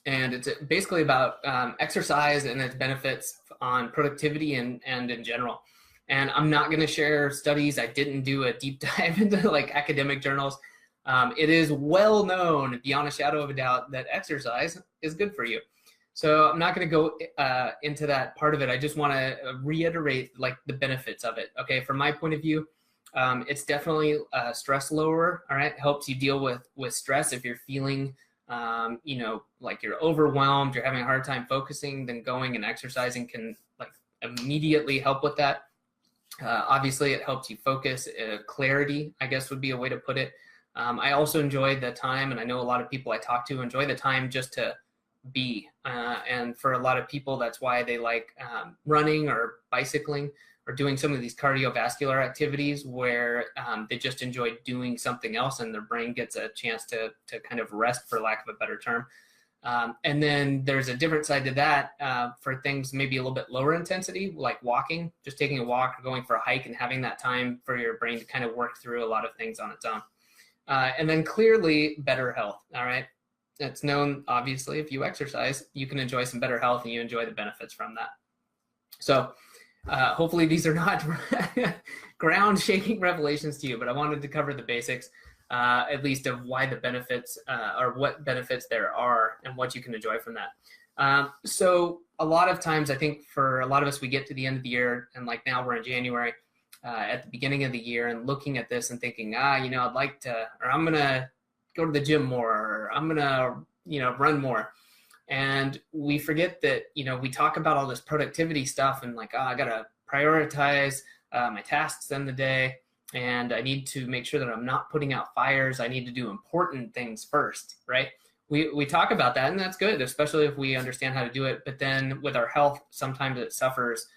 And it's basically about exercise and its benefits on productivity and in general. And I'm not going to share studies. I didn't do a deep dive into like academic journals. It is well known beyond a shadow of a doubt that exercise is good for you. So I'm not going to go into that part of it. I just want to reiterate like the benefits of it. Okay, from my point of view, it's definitely a stress lower. All right, helps you deal with stress if you're feeling you know, like you're overwhelmed, you're having a hard time focusing, then going and exercising can like immediately help with that. Obviously, it helps you focus. Clarity, I guess, would be a way to put it. I also enjoy the time, and I know a lot of people I talk to enjoy the time just to be. And for a lot of people, that's why they like running or bicycling or doing some of these cardiovascular activities where they just enjoy doing something else and their brain gets a chance to kind of rest, for lack of a better term. And then there's a different side to that for things maybe a little bit lower intensity, like walking, just taking a walk or going for a hike and having that time for your brain to kind of work through a lot of things on its own. And then clearly better health, all right? It's known, obviously, if you exercise, you can enjoy some better health and you enjoy the benefits from that. So hopefully these are not ground-shaking revelations to you, but I wanted to cover the basics, at least of why the benefits or what benefits there are and what you can enjoy from that. So a lot of times, I think for a lot of us, we get to the end of the year, and like now we're in January, at the beginning of the year, and looking at this and thinking, you know, I'd like to, or I'm going to go to the gym more, or I'm going to, you know, run more. And we forget that, you know, we talk about all this productivity stuff and like, I got to prioritize my tasks in the day, and I need to make sure that I'm not putting out fires. I need to do important things first, right? We talk about that, and that's good, especially if we understand how to do it. But then with our health, sometimes it suffers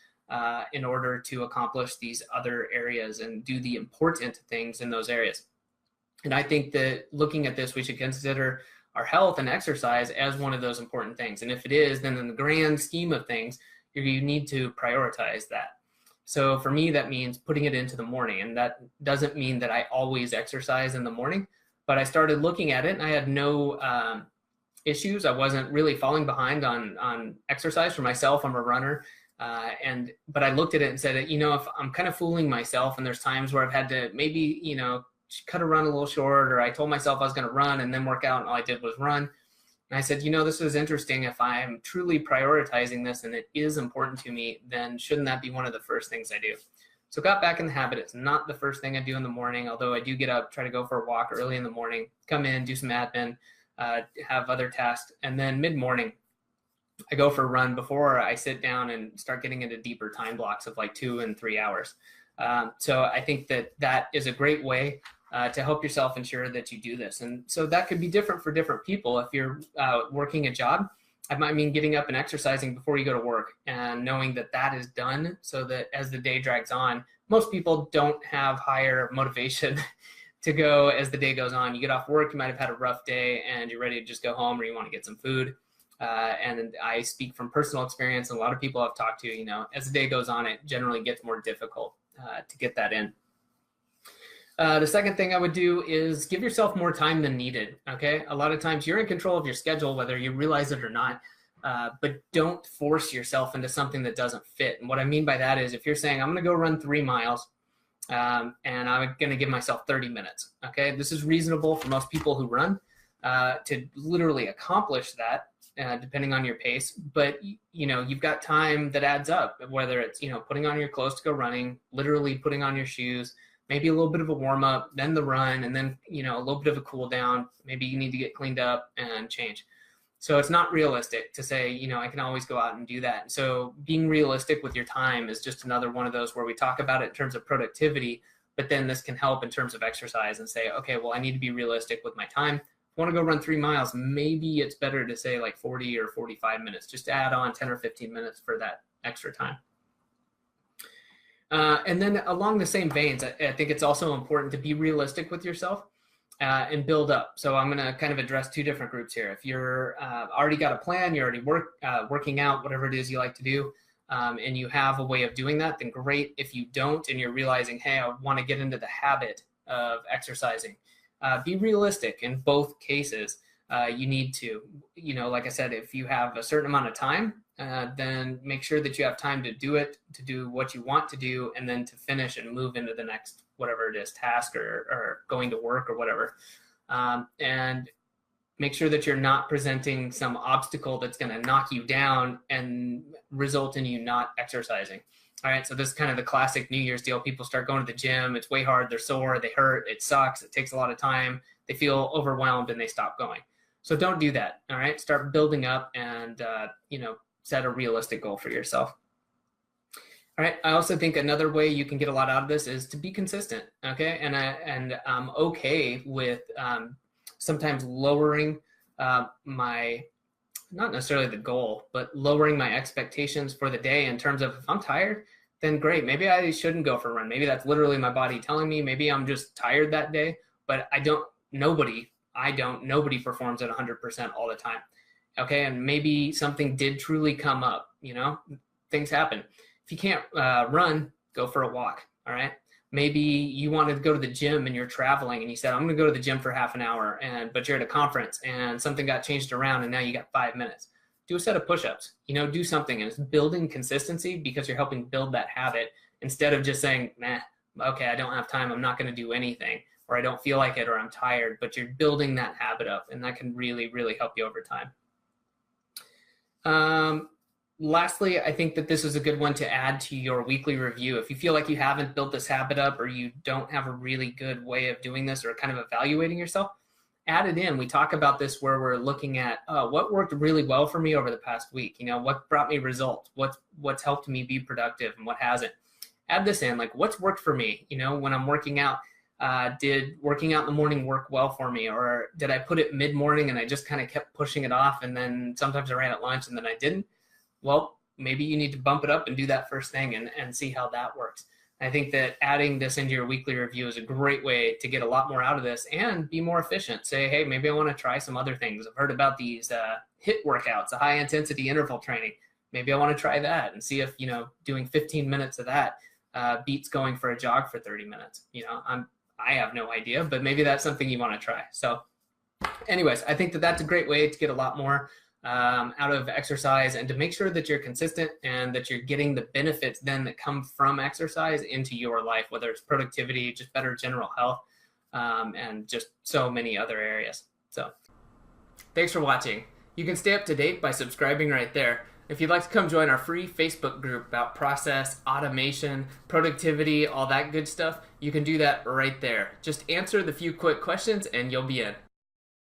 in order to accomplish these other areas and do the important things in those areas. And I think that looking at this, we should consider our health and exercise as one of those important things. And if it is, then in the grand scheme of things, you need to prioritize that. So for me, that means putting it into the morning. And that doesn't mean that I always exercise in the morning, but I started looking at it and I had no issues. I wasn't really falling behind on exercise. For myself, I'm a runner. But I looked at it and said, you know, if I'm kind of fooling myself and there's times where I've had to maybe, you know, cut a run a little short, or I told myself I was going to run and then work out and all I did was run. And I said, you know, this is interesting. If I'm truly prioritizing this and it is important to me, then shouldn't that be one of the first things I do? So got back in the habit. It's not the first thing I do in the morning, although I do get up, try to go for a walk early in the morning, come in, do some admin, have other tasks. And then mid-morning, I go for a run before I sit down and start getting into deeper time blocks of like 2 and 3 hours. So I think that is a great way to help yourself ensure that you do this. And so that could be different for different people. If you're working a job, I might mean getting up and exercising before you go to work and knowing that that is done so that as the day drags on, most people don't have higher motivation to go as the day goes on. You get off work, you might have had a rough day and you're ready to just go home or you want to get some food. And I speak from personal experience, and a lot of people I've talked to, you know, as the day goes on, it generally gets more difficult to get that in. The second thing I would do is give yourself more time than needed, okay? A lot of times you're in control of your schedule, whether you realize it or not, but don't force yourself into something that doesn't fit. And what I mean by that is if you're saying, I'm gonna go run 3 miles and I'm gonna give myself 30 minutes, okay? This is reasonable for most people who run to literally accomplish that, depending on your pace. But, you know, you've got time that adds up, whether it's, you know, putting on your clothes to go running, literally putting on your shoes, maybe a little bit of a warm up, then the run, and then, you know, a little bit of a cool down. Maybe you need to get cleaned up and change. So it's not realistic to say, you know, I can always go out and do that. So being realistic with your time is just another one of those where we talk about it in terms of productivity, but then this can help in terms of exercise and say, okay, well, I need to be realistic with my time. If I want to go run 3 miles, maybe it's better to say like 40 or 45 minutes, just to add on 10 or 15 minutes for that extra time. And then along the same veins, I think it's also important to be realistic with yourself and build up. So I'm going to kind of address 2 different groups here. If you're already got a plan, you're already working out, whatever it is you like to do, and you have a way of doing that, then great. If you don't and you're realizing, hey, I want to get into the habit of exercising, be realistic in both cases. you need to. Like I said, if you have a certain amount of time, then make sure that you have time to do it, to do what you want to do, and then to finish and move into the next, whatever it is, task or going to work or whatever. And make sure that you're not presenting some obstacle that's going to knock you down and result in you not exercising. All right, so this is kind of the classic New Year's deal. People start going to the gym. It's way hard. They're sore. They hurt. It sucks. It takes a lot of time. They feel overwhelmed and they stop going. So don't do that. All right, start building up and, set a realistic goal for yourself. All right, I also think another way you can get a lot out of this is to be consistent, okay? And I'm okay with sometimes lowering my, not necessarily the goal, but lowering my expectations for the day in terms of if I'm tired, then great. Maybe I shouldn't go for a run. Maybe that's literally my body telling me. Maybe I'm just tired that day, but nobody performs at 100% all the time. Okay, and maybe something did truly come up, things happen. If you can't run, go for a walk, all right? Maybe you wanted to go to the gym and you're traveling and you said, I'm gonna go to the gym for half an hour, but you're at a conference and something got changed around and now you got 5 minutes. Do a set of push-ups, do something. And it's building consistency because you're helping build that habit instead of just saying, okay, I don't have time, I'm not gonna do anything, or I don't feel like it, or I'm tired, but you're building that habit up and that can really, really help you over time. Lastly, I think that this is a good one to add to your weekly review. If you feel like you haven't built this habit up or you don't have a really good way of doing this or kind of evaluating yourself, add it in. We talk about this where we're looking at what worked really well for me over the past week. What brought me results, what's helped me be productive and what hasn't. Add this in, like what's worked for me, when I'm working out. Did working out in the morning work well for me, or did I put it mid-morning and I just kind of kept pushing it off, and then sometimes I ran at lunch and then I didn't? Well, maybe you need to bump it up and do that first thing and see how that works. I think that adding this into your weekly review is a great way to get a lot more out of this and be more efficient. Say, hey, maybe I want to try some other things. I've heard about these HIIT workouts, a high intensity interval training. Maybe I want to try that and see if, doing 15 minutes of that beats going for a jog for 30 minutes. I have no idea, but maybe that's something you want to try. So anyways, I think that that's a great way to get a lot more out of exercise and to make sure that you're consistent and that you're getting the benefits then that come from exercise into your life, whether it's productivity, just better general health, and just so many other areas. So thanks for watching. You can stay up to date by subscribing right there. If you'd like to come join our free Facebook group about process, automation, productivity, all that good stuff, you can do that right there. Just answer the few quick questions and you'll be in.